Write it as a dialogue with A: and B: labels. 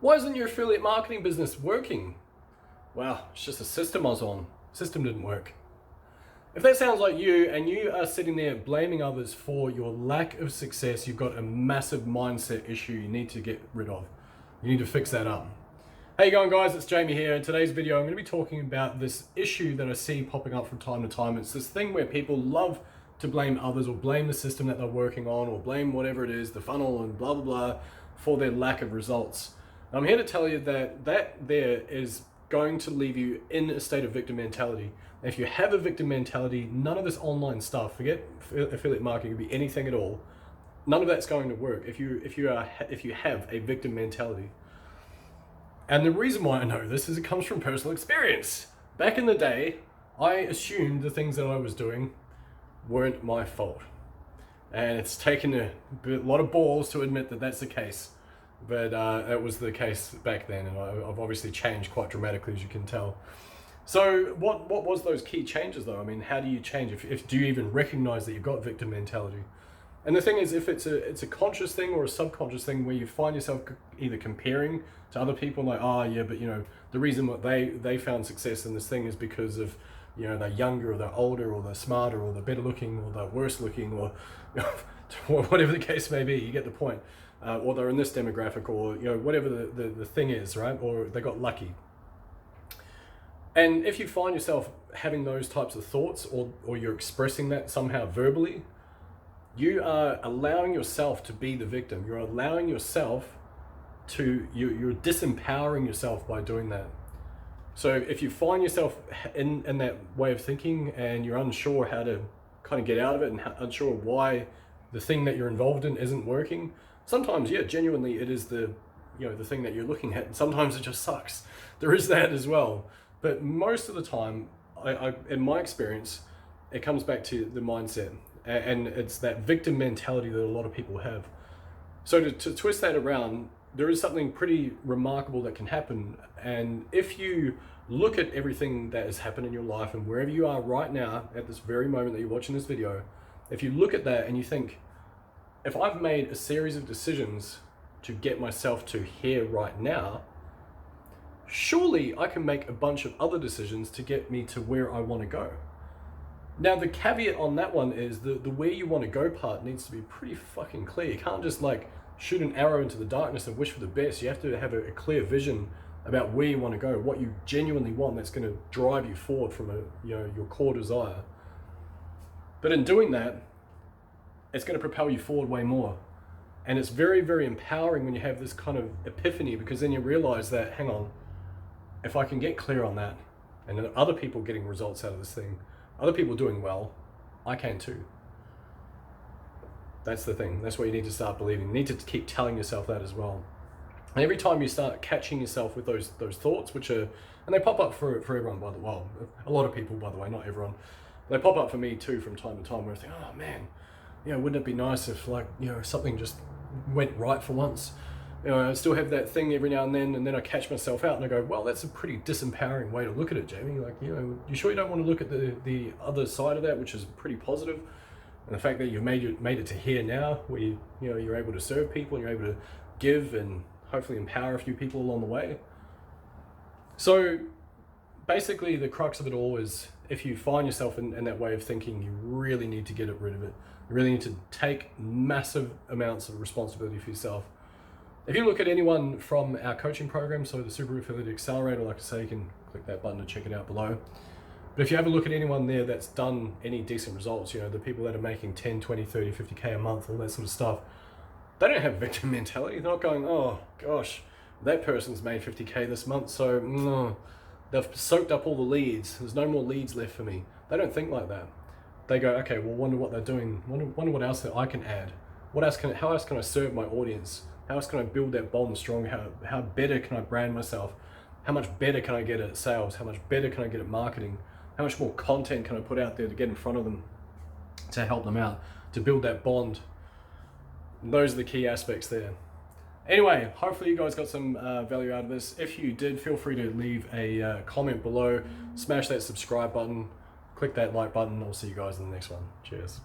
A: Why isn't your affiliate marketing business working? Well, it's just a system I was on. System didn't work. If that sounds like you and you are sitting there blaming others for your lack of success, you've got a massive mindset issue you need to get rid of. You need to fix that up. How you going, guys? It's Jamie here. In today's video, I'm going to be talking about this issue that I see popping up from time to time. It's this thing where people love to blame others or blame the system that they're working on or blame whatever it is, the funnel and blah, blah, blah, for their lack of results. And I'm here to tell you that there is going to leave you in a state of victim mentality. If you have a victim mentality, none of this online stuff, forget affiliate marketing, it could be anything at all, none of that's going to work if you have a victim mentality. And the reason why I know this is it comes from personal experience. Back in the day, I assumed the things that I was doing weren't my fault. And it's taken a lot of balls to admit that that's the case. But that was the case back then, and I've obviously changed quite dramatically, as you can tell. So what was those key changes though? I mean, how do you change? Do you even recognize that you've got victim mentality? And the thing is, if it's a conscious thing or a subconscious thing where you find yourself either comparing to other people, like, oh yeah, but you know, the reason what they found success in this thing is because of, you know, they're younger or they're older or they're smarter or they're better looking or they're worse looking or, you know, or whatever the case may be, you get the point. Or they're in this demographic, or you know, whatever the thing is, right? Or they got lucky. And if you find yourself having those types of thoughts, or you're expressing that somehow verbally, you are allowing yourself to be the victim. You're allowing yourself to, you're disempowering yourself by doing that. So if you find yourself in that way of thinking and you're unsure how to kind of get out of it and unsure why the thing that you're involved in isn't working, sometimes, yeah, genuinely it is the thing that you're looking at, and sometimes it just sucks. There is that as well. But most of the time, I in my experience, it comes back to the mindset, and it's that victim mentality that a lot of people have. So to twist that around, there is something pretty remarkable that can happen. And if you look at everything that has happened in your life and wherever you are right now, at this very moment that you're watching this video, if you look at that and you think, if I've made a series of decisions to get myself to here right now, surely I can make a bunch of other decisions to get me to where I want to go. Now, the caveat on that one is the where you want to go part needs to be pretty fucking clear. You can't just like shoot an arrow into the darkness and wish for the best. You have to have a clear vision about where you want to go, what you genuinely want that's going to drive you forward from your core desire. But in doing that, it's going to propel you forward way more. And it's very, very empowering when you have this kind of epiphany, because then you realize that, hang on, if I can get clear on that, and then other people getting results out of this thing, other people doing well, I can too. That's the thing. That's what you need to start believing. You need to keep telling yourself that as well. And every time you start catching yourself with those thoughts, which are, and they pop up for everyone, by the way, well, a lot of people, by the way, not everyone. They pop up for me too from time to time, where I think, oh man, you know, wouldn't it be nice if, like, you know, something just went right for once? You know, I still have that thing every now and then I catch myself out and I go, well, that's a pretty disempowering way to look at it, Jamie. Like, you know, you sure you don't want to look at the other side of that, which is pretty positive, and the fact that you've made it to here now, where you're able to serve people and you're able to give and hopefully empower a few people along the way. So basically, the crux of it all is, if you find yourself in that way of thinking, you really need to get rid of it. You really need to take massive amounts of responsibility for yourself. If you look at anyone from our coaching program, so the Super Affiliate Accelerator, like I say, you can click that button to check it out below. But if you have a look at anyone there that's done any decent results, you know, the people that are making 10, 20, 30, 50K a month, all that sort of stuff, they don't have victim mentality. They're not going, oh gosh, that person's made 50K this month, so they've soaked up all the leads. There's no more leads left for me. They don't think like that. They go, okay, well, wonder what they're doing. Wonder what else that I can add. How else can I serve my audience? How else can I build that bond strong? How better can I brand myself? How much better can I get at sales? How much better can I get at marketing? How much more content can I put out there to get in front of them, to help them out, to build that bond? And those are the key aspects there. Anyway, hopefully you guys got some value out of this. If you did, feel free to leave a comment below, smash that subscribe button, click that like button. I'll see you guys in the next one. Cheers.